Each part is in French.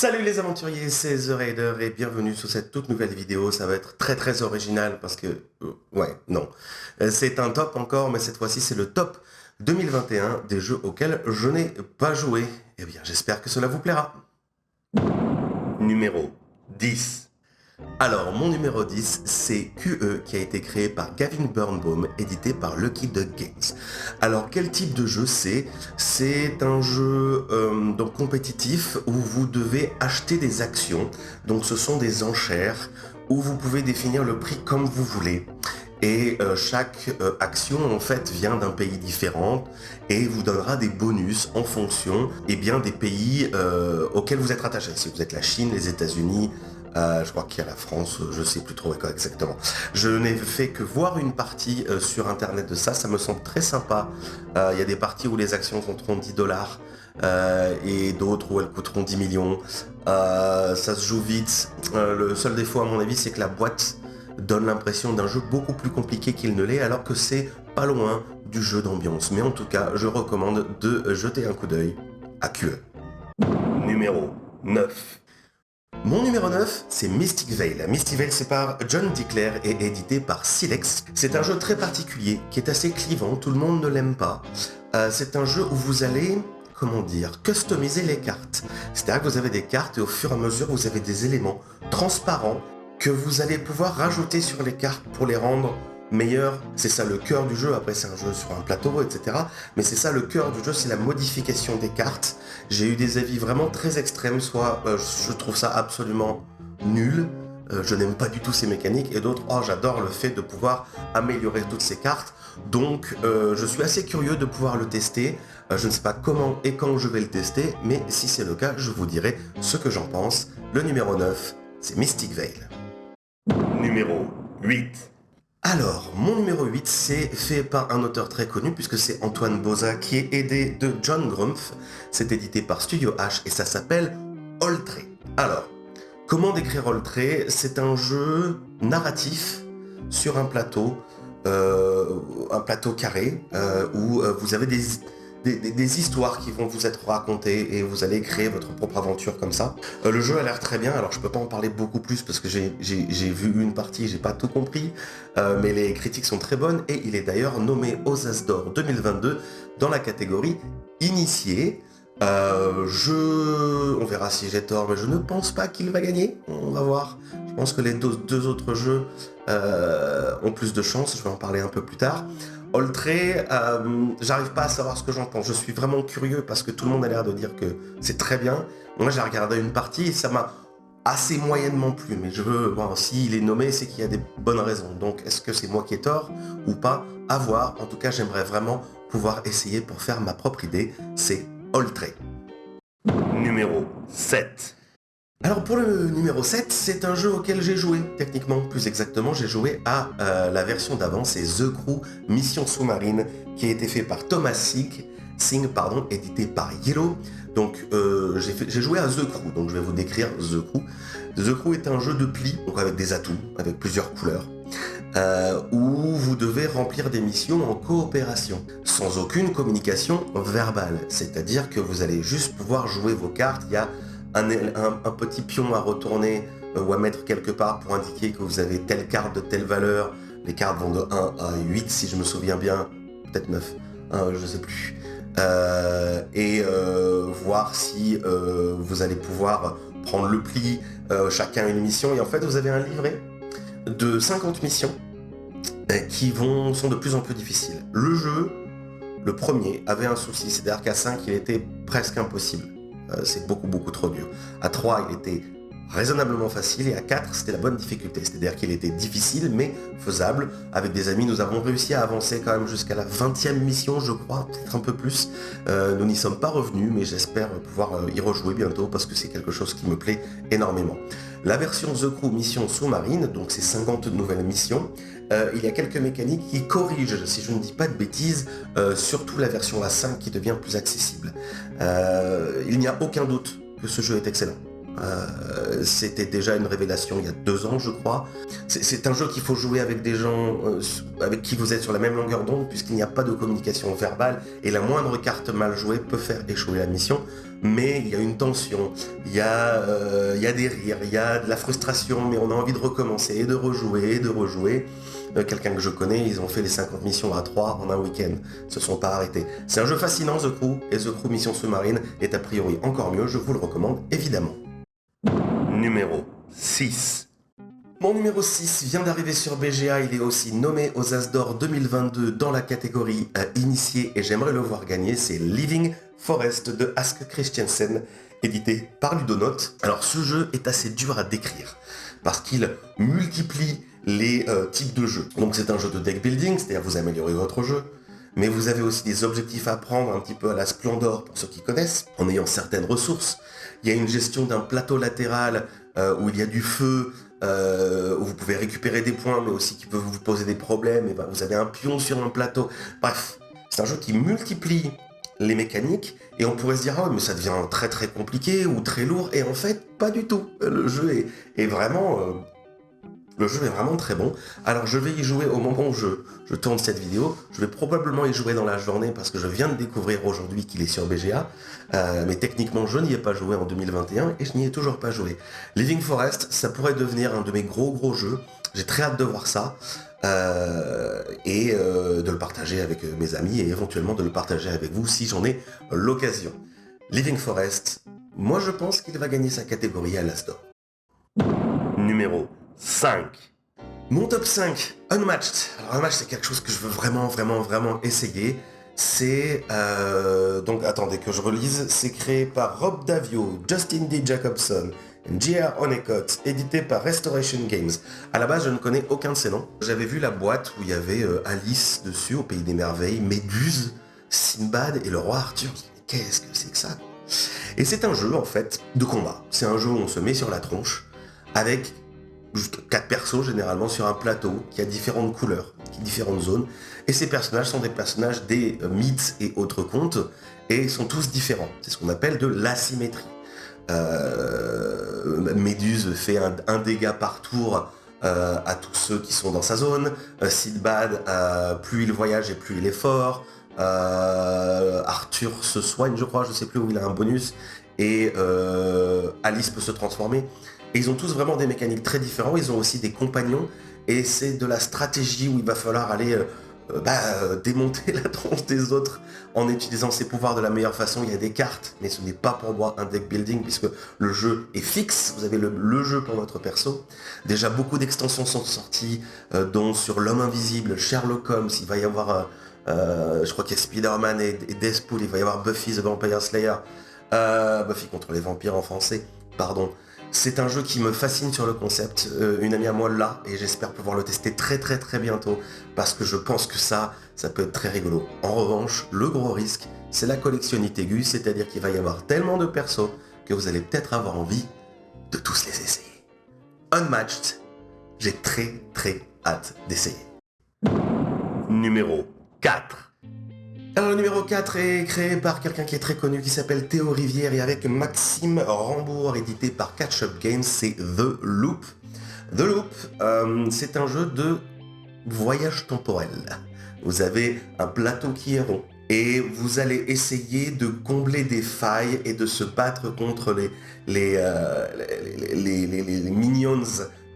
Salut les aventuriers, c'est The Raider et bienvenue sur cette toute nouvelle vidéo. Ça va être très original parce que... ouais, non. C'est un top encore, mais cette fois-ci c'est le top 2021 des jeux auxquels je n'ai pas joué. Eh bien, j'espère que cela vous plaira. Numéro 10. Alors, mon numéro 10, c'est QE qui a été créé par Gavin Birnbaum, édité par Lucky Duck Games. Alors, quel type de jeu c'est? C'est un jeu donc compétitif où vous devez acheter des actions. Donc, ce sont des enchères où vous pouvez définir le prix comme vous voulez. Et chaque action en fait vient d'un pays différent et vous donnera des bonus en fonction bien, des pays auxquels vous êtes rattaché. Si vous êtes la Chine, les États-Unis, je crois qu'il y a la France, je sais plus trop quoi exactement. Je n'ai fait que voir une partie sur internet de ça, ça me semble très sympa. Il y a des parties où les actions coûteront 10 dollars et d'autres où elles coûteront 10 millions. Ça se joue vite. Le seul défaut à mon avis c'est que la boîte donne l'impression d'un jeu beaucoup plus compliqué qu'il ne l'est alors que c'est pas loin du jeu d'ambiance. Mais en tout cas, je recommande de jeter un coup d'œil à QE. Numéro 9. Mon numéro 9, c'est Mystic Vale. Mystic Vale, c'est par John Declair et édité par Silex. C'est un jeu très particulier, qui est assez clivant, tout le monde ne l'aime pas. C'est un jeu où vous allez, comment dire, customiser les cartes. C'est-à-dire que vous avez des cartes et au fur et à mesure, vous avez des éléments transparents que vous allez pouvoir rajouter sur les cartes pour les rendre meilleures. C'est ça le cœur du jeu. Après, c'est un jeu sur un plateau, etc. Mais c'est ça le cœur du jeu, c'est la modification des cartes. J'ai eu des avis vraiment très extrêmes, soit je trouve ça absolument nul, je n'aime pas du tout ces mécaniques, et d'autres, oh j'adore le fait de pouvoir améliorer toutes ces cartes. Donc je suis assez curieux de pouvoir le tester. Je ne sais pas comment et quand je vais le tester, mais si c'est le cas, je vous dirai ce que j'en pense. Le numéro 9, c'est Mystic Vale. Numéro 8. Alors, mon numéro 8, c'est fait par un auteur très connu, puisque c'est Antoine Boza, qui est aidé de John Grumpf. C'est édité par Studio H, et ça s'appelle Oltré. Alors, comment décrire Oltré? C'est un jeu narratif sur un plateau carré, où vous avez des histoires qui vont vous être racontées et vous allez créer votre propre aventure comme ça. Le jeu a l'air très bien, alors je peux pas en parler beaucoup plus parce que j'ai vu une partie, j'ai pas tout compris, mais les critiques sont très bonnes et il est d'ailleurs nommé aux As d'Or 2022 dans la catégorie initié. On verra si j'ai tort, mais je ne pense pas qu'il va gagner, on va voir. Je pense que les deux autres jeux ont plus de chance, je vais en parler un peu plus tard. Oltré, j'arrive pas à savoir ce que j'en pense. Je suis vraiment curieux parce que tout le monde a l'air de dire que c'est très bien. Moi, j'ai regardé une partie et ça m'a assez moyennement plu. Mais je veux voir s'il est nommé, c'est qu'il y a des bonnes raisons. Donc, est-ce que c'est moi qui ai tort ou pas? À voir. En tout cas, j'aimerais vraiment pouvoir essayer pour faire ma propre idée. C'est Oltré. Numéro 7. Alors pour le numéro 7, c'est un jeu auquel j'ai joué, techniquement, plus exactement, j'ai joué à la version d'avant, c'est The Crew Mission Sous-Marine, qui a été fait par Thomas Singh, édité par Yellow. Donc j'ai joué à The Crew, donc je vais vous décrire The Crew. The Crew est un jeu de pli, donc avec des atouts, avec plusieurs couleurs, où vous devez remplir des missions en coopération, sans aucune communication verbale. C'est-à-dire que vous allez juste pouvoir jouer vos cartes, il y a un petit pion à retourner ou à mettre quelque part pour indiquer que vous avez telle carte de telle valeur. Les cartes vont de 1 à 8 si je me souviens bien, peut-être 9, je sais plus. Voir si vous allez pouvoir prendre le pli, chacun une mission. Et en fait, vous avez un livret de 50 missions qui sont de plus en plus difficiles. Le jeu, le premier, avait un souci, c'est-à-dire qu'à 5, il était presque impossible. C'est beaucoup trop dur. À 3, il était raisonnablement facile et à 4, c'était la bonne difficulté. C'est-à-dire qu'il était difficile mais faisable. Avec des amis, nous avons réussi à avancer quand même jusqu'à la 20e mission, je crois, peut-être un peu plus. Nous n'y sommes pas revenus, mais j'espère pouvoir y rejouer bientôt parce que c'est quelque chose qui me plaît énormément. La version The Crew Mission Sous-Marine, donc c'est 50 nouvelles missions, il y a quelques mécaniques qui corrigent, si je ne dis pas de bêtises, surtout la version A5 qui devient plus accessible. Il n'y a aucun doute que ce jeu est excellent. C'était déjà une révélation il y a 2 ans, je crois. C'est un jeu qu'il faut jouer avec des gens avec qui vous êtes sur la même longueur d'onde, puisqu'il n'y a pas de communication verbale, et la moindre carte mal jouée peut faire échouer la mission. Mais il y a une tension, il y a des rires, il y a de la frustration, mais on a envie de recommencer, et de rejouer, et de rejouer. Quelqu'un que je connais, ils ont fait les 50 missions à 3 en un week-end, se sont pas arrêtés. C'est un jeu fascinant, The Crew, et The Crew Mission Sous-Marine est a priori encore mieux, je vous le recommande évidemment. Numéro 6. Mon numéro 6 vient d'arriver sur BGA, il est aussi nommé aux As d'Or 2022 dans la catégorie Initié et j'aimerais le voir gagner, c'est Living Forest de Ask Christiansen, édité par Ludonote. Alors ce jeu est assez dur à décrire, parce qu'il multiplie les types de jeux. Donc c'est un jeu de deck building, c'est-à-dire vous améliorez votre jeu, mais vous avez aussi des objectifs à prendre un petit peu à la Splendor pour ceux qui connaissent, en ayant certaines ressources. Il y a une gestion d'un plateau latéral où il y a du feu, où vous pouvez récupérer des points, mais aussi qui peut vous poser des problèmes. Et ben, vous avez un pion sur un plateau. Bref, c'est un jeu qui multiplie les mécaniques, et on pourrait se dire, ah ouais, mais ça devient très très compliqué ou très lourd, et en fait, pas du tout. Le jeu est vraiment... le jeu est vraiment très bon. Alors je vais y jouer au moment où je tourne cette vidéo. Je vais probablement y jouer dans la journée parce que je viens de découvrir aujourd'hui qu'il est sur BGA. Mais techniquement je n'y ai pas joué en 2021 et je n'y ai toujours pas joué. Living Forest, ça pourrait devenir un de mes gros jeux. J'ai très hâte de voir ça. De le partager avec mes amis et éventuellement de le partager avec vous si j'en ai l'occasion. Living Forest, moi je pense qu'il va gagner sa catégorie à l'As d'Or. Numéro 5. Mon top 5, Unmatched. Alors Unmatched, c'est quelque chose que je veux vraiment essayer. C'est... donc attendez que je relise. C'est créé par Rob Davio, Justin D. Jacobson, J.R. Honeycutt, édité par Restoration Games. À la base, je ne connais aucun de ces noms. J'avais vu la boîte où il y avait Alice dessus, au Pays des Merveilles, Méduse, Sinbad et le roi Arthur. Qu'est-ce que c'est que ça? Et c'est un jeu, en fait, de combat. C'est un jeu où on se met sur la tronche, avec... jusqu'à 4 persos généralement sur un plateau qui a différentes couleurs, différentes zones, et ces personnages sont des personnages des mythes et autres contes, et ils sont tous différents. C'est ce qu'on appelle de l'asymétrie. Méduse fait un dégât par tour à tous ceux qui sont dans sa zone. Sinbad, plus il voyage et plus il est fort. Arthur se soigne, je crois, je sais plus où il a un bonus, et Alice peut se transformer. Et ils ont tous vraiment des mécaniques très différentes, ils ont aussi des compagnons, et c'est de la stratégie où il va falloir aller démonter la tronche des autres en utilisant ses pouvoirs de la meilleure façon. Il y a des cartes, mais ce n'est pas pour moi un deck building, puisque le jeu est fixe, vous avez le jeu pour votre perso. Déjà beaucoup d'extensions sont sorties, dont sur l'homme invisible, Sherlock Holmes, il va y avoir, je crois qu'il y a Spider-Man et Deathpool, il va y avoir Buffy the Vampire Slayer, Buffy contre les vampires en français, pardon. C'est un jeu qui me fascine sur le concept, une amie à moi l'a, et j'espère pouvoir le tester très bientôt, parce que je pense que ça peut être très rigolo. En revanche, le gros risque, c'est la collectionnite aiguë, c'est-à-dire qu'il va y avoir tellement de persos que vous allez peut-être avoir envie de tous les essayer. Unmatched, j'ai très hâte d'essayer. Numéro 4. Alors le numéro 4 est créé par quelqu'un qui est très connu, qui s'appelle Théo Rivière, et avec Maxime Rambourg, édité par Catch Up Games, c'est The Loop. The Loop, c'est un jeu de voyage temporel. Vous avez un plateau qui est rond, et vous allez essayer de combler des failles et de se battre contre les minions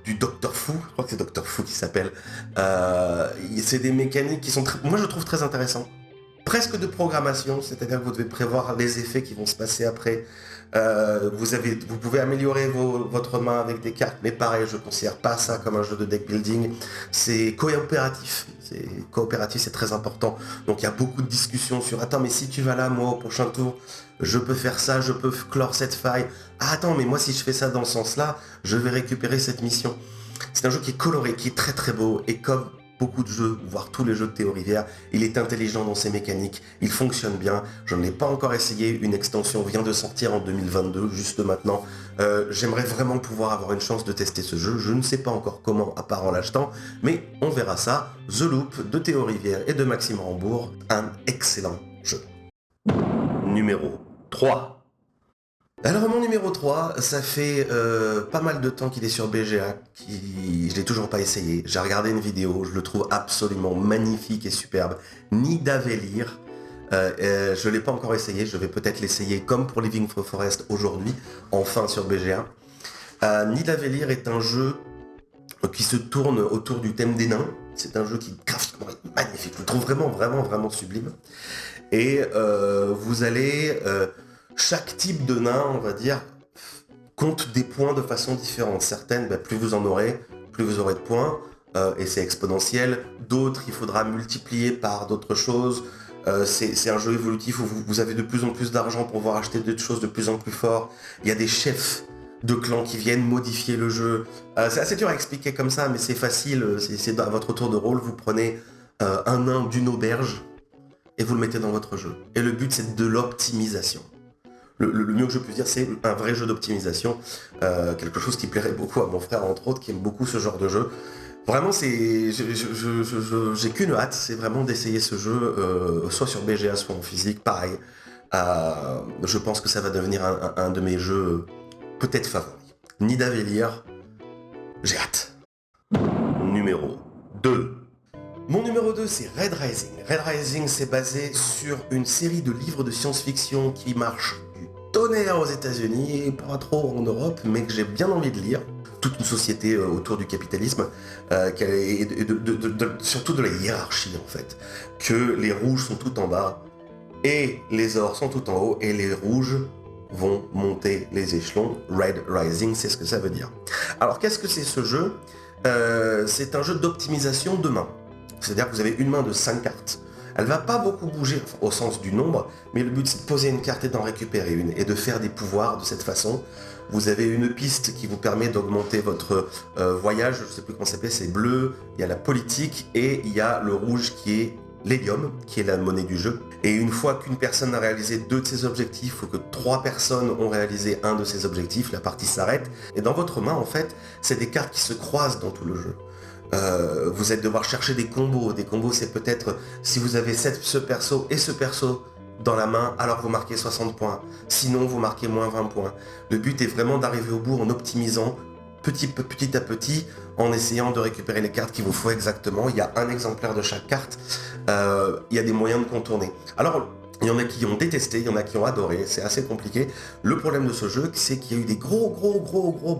du Docteur Fou, je crois que c'est Docteur Fou qui s'appelle. C'est des mécaniques qui sont, moi je trouve très intéressantes. Presque de programmation, c'est-à-dire que vous devez prévoir les effets qui vont se passer après. Vous pouvez améliorer votre main avec des cartes, mais pareil, je ne considère pas ça comme un jeu de deck building. C'est coopératif. C'est très important. Donc il y a beaucoup de discussions sur attends, mais si tu vas là, moi au prochain tour, je peux faire ça, je peux clore cette faille. Ah, attends, mais moi si je fais ça dans ce sens-là, je vais récupérer cette mission. C'est un jeu qui est coloré, qui est très beau, et comme beaucoup de jeux, voire tous les jeux de Théo Rivière, il est intelligent dans ses mécaniques, il fonctionne bien, je ne l'ai pas encore essayé, une extension vient de sortir en 2022, juste maintenant. J'aimerais vraiment pouvoir avoir une chance de tester ce jeu, je ne sais pas encore comment, à part en l'achetant, mais on verra ça. The Loop de Théo Rivière et de Maxime Rambourg, un excellent jeu. Numéro 3. Alors mon numéro 3, ça fait pas mal de temps qu'il est sur BGA, je l'ai toujours pas essayé. J'ai regardé une vidéo, je le trouve absolument magnifique et superbe. Nidavellir, je l'ai pas encore essayé, je vais peut-être l'essayer comme pour Living for Forest aujourd'hui, enfin sur BGA. Nidavellir est un jeu qui se tourne autour du thème des nains. C'est un jeu qui graphiquement est magnifique, je le trouve vraiment, vraiment, vraiment sublime. Et vous allez... chaque type de nain, on va dire, compte des points de façon différente. Certaines, plus vous en aurez, plus vous aurez de points, et c'est exponentiel. D'autres, il faudra multiplier par d'autres choses. C'est un jeu évolutif où vous avez de plus en plus d'argent pour pouvoir acheter des choses de plus en plus fortes. Il y a des chefs de clans qui viennent modifier le jeu. C'est assez dur à expliquer comme ça, mais c'est facile. C'est à votre tour de rôle, vous prenez un nain d'une auberge et vous le mettez dans votre jeu. Et le but, c'est de l'optimisation. Le mieux que je puisse dire, c'est un vrai jeu d'optimisation, quelque chose qui plairait beaucoup à mon frère, entre autres, qui aime beaucoup ce genre de jeu. Vraiment, j'ai qu'une hâte, c'est vraiment d'essayer ce jeu, soit sur BGA, soit en physique, pareil. Je pense que ça va devenir un de mes jeux peut-être favoris. Nidavellir, j'ai hâte. Numéro 2. Mon numéro 2, c'est Red Rising. Red Rising, c'est basé sur une série de livres de science-fiction qui marche du tonnerre aux États-Unis et pas trop en Europe, mais que j'ai bien envie de lire. Toute une société autour du capitalisme, et surtout de la hiérarchie en fait. Que les rouges sont tout en bas et les ors sont tout en haut et les rouges vont monter les échelons. Red Rising, c'est ce que ça veut dire. Alors qu'est-ce que c'est ce jeu? C'est un jeu d'optimisation de main. C'est-à-dire que vous avez une main de 5 cartes. Elle va pas beaucoup bouger au sens du nombre, mais le but c'est de poser une carte et d'en récupérer une, et de faire des pouvoirs de cette façon. Vous avez une piste qui vous permet d'augmenter votre voyage, je sais plus comment ça s'appelle, c'est bleu, il y a la politique, et il y a le rouge qui est l'hélium, qui est la monnaie du jeu. Et une fois qu'une personne a réalisé 2 de ses objectifs, ou que 3 personnes ont réalisé un de ses objectifs, la partie s'arrête. Et dans votre main, en fait, c'est des cartes qui se croisent dans tout le jeu. Vous allez devoir chercher des combos. Des combos, c'est peut-être si vous avez ce perso et ce perso dans la main, alors vous marquez 60 points. Sinon, vous marquez moins 20 points. Le but est vraiment d'arriver au bout en optimisant petit à petit, en essayant de récupérer les cartes qu'il vous faut exactement. Il y a un exemplaire de chaque carte. Il y a des moyens de contourner. Alors, il y en a qui ont détesté, il y en a qui ont adoré, c'est assez compliqué. Le problème de ce jeu, c'est qu'il y a eu des gros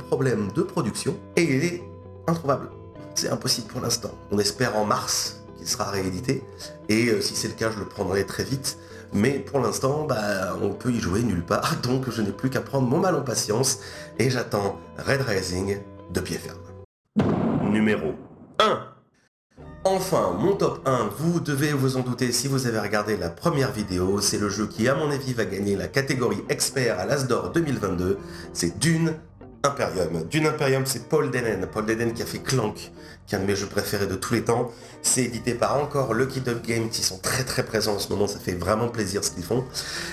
problèmes de production, et il est introuvable. C'est impossible pour l'instant. On espère en mars qu'il sera réédité, et si c'est le cas, je le prendrai très vite. Mais pour l'instant, on peut y jouer nulle part, donc je n'ai plus qu'à prendre mon mal en patience, et j'attends Red Rising de pied ferme. Numéro 1. Enfin, mon top 1, vous devez vous en douter si vous avez regardé la première vidéo, c'est le jeu qui, à mon avis, va gagner la catégorie expert à l'As d'Or 2022, c'est Dune Imperium. Dune Imperium, c'est Paul Denen qui a fait Clank, qui est un de mes jeux préférés de tous les temps. C'est édité par encore Lucky Duck Games, qui sont très présents en ce moment, ça fait vraiment plaisir ce qu'ils font.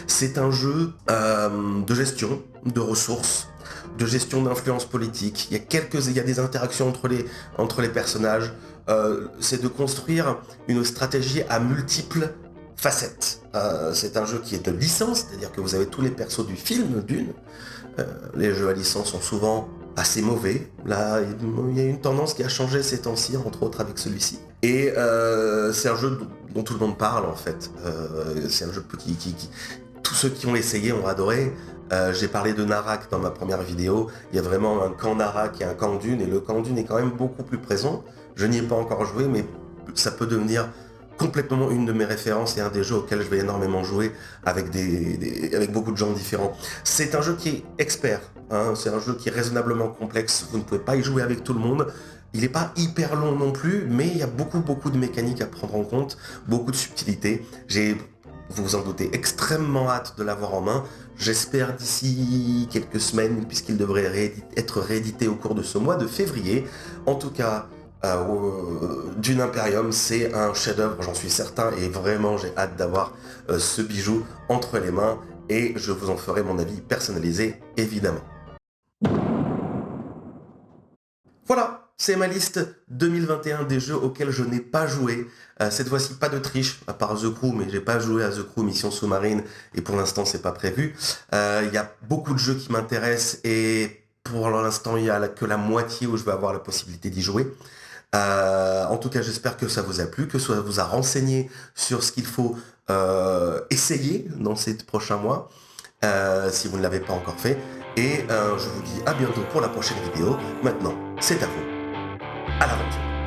C'est un jeu de gestion, de ressources, de gestion d'influence politique. Il y a des interactions entre les personnages. C'est de construire une stratégie à multiples facettes. C'est un jeu qui est de licence, c'est-à-dire que vous avez tous les persos du film Dune. Les jeux à licence sont souvent assez mauvais. Là, il y a une tendance qui a changé ces temps-ci, entre autres avec celui-ci. Et c'est un jeu dont tout le monde parle en fait. C'est un jeu qui tous ceux qui ont essayé ont adoré. J'ai parlé de Narak dans ma première vidéo. Il y a vraiment un camp Narak et un camp Dune, et le camp Dune est quand même beaucoup plus présent. Je n'y ai pas encore joué, mais ça peut devenir complètement une de mes références et un des jeux auxquels je vais énormément jouer avec, avec beaucoup de gens différents. C'est un jeu qui est expert, hein, c'est un jeu qui est raisonnablement complexe, vous ne pouvez pas y jouer avec tout le monde. Il n'est pas hyper long non plus, mais il y a beaucoup de mécaniques à prendre en compte, beaucoup de subtilités. Vous vous en doutez, extrêmement hâte de l'avoir en main. J'espère d'ici quelques semaines, puisqu'il devrait être réédité au cours de ce mois de février. En tout cas, Dune Imperium, c'est un chef-d'œuvre, j'en suis certain, et vraiment j'ai hâte d'avoir ce bijou entre les mains, et je vous en ferai mon avis personnalisé, évidemment. Voilà, c'est ma liste 2021 des jeux auxquels je n'ai pas joué. Cette fois-ci, pas de triche, à part The Crew, mais j'ai pas joué à The Crew Mission Sous-Marine, et pour l'instant, c'est pas prévu. Il y a beaucoup de jeux qui m'intéressent, et pour l'instant, il y a que la moitié où je vais avoir la possibilité d'y jouer. En tout cas, j'espère que ça vous a plu, que ça vous a renseigné sur ce qu'il faut essayer dans ces prochains mois, si vous ne l'avez pas encore fait. Et je vous dis à bientôt pour la prochaine vidéo. Maintenant, c'est à vous. À l'aventure.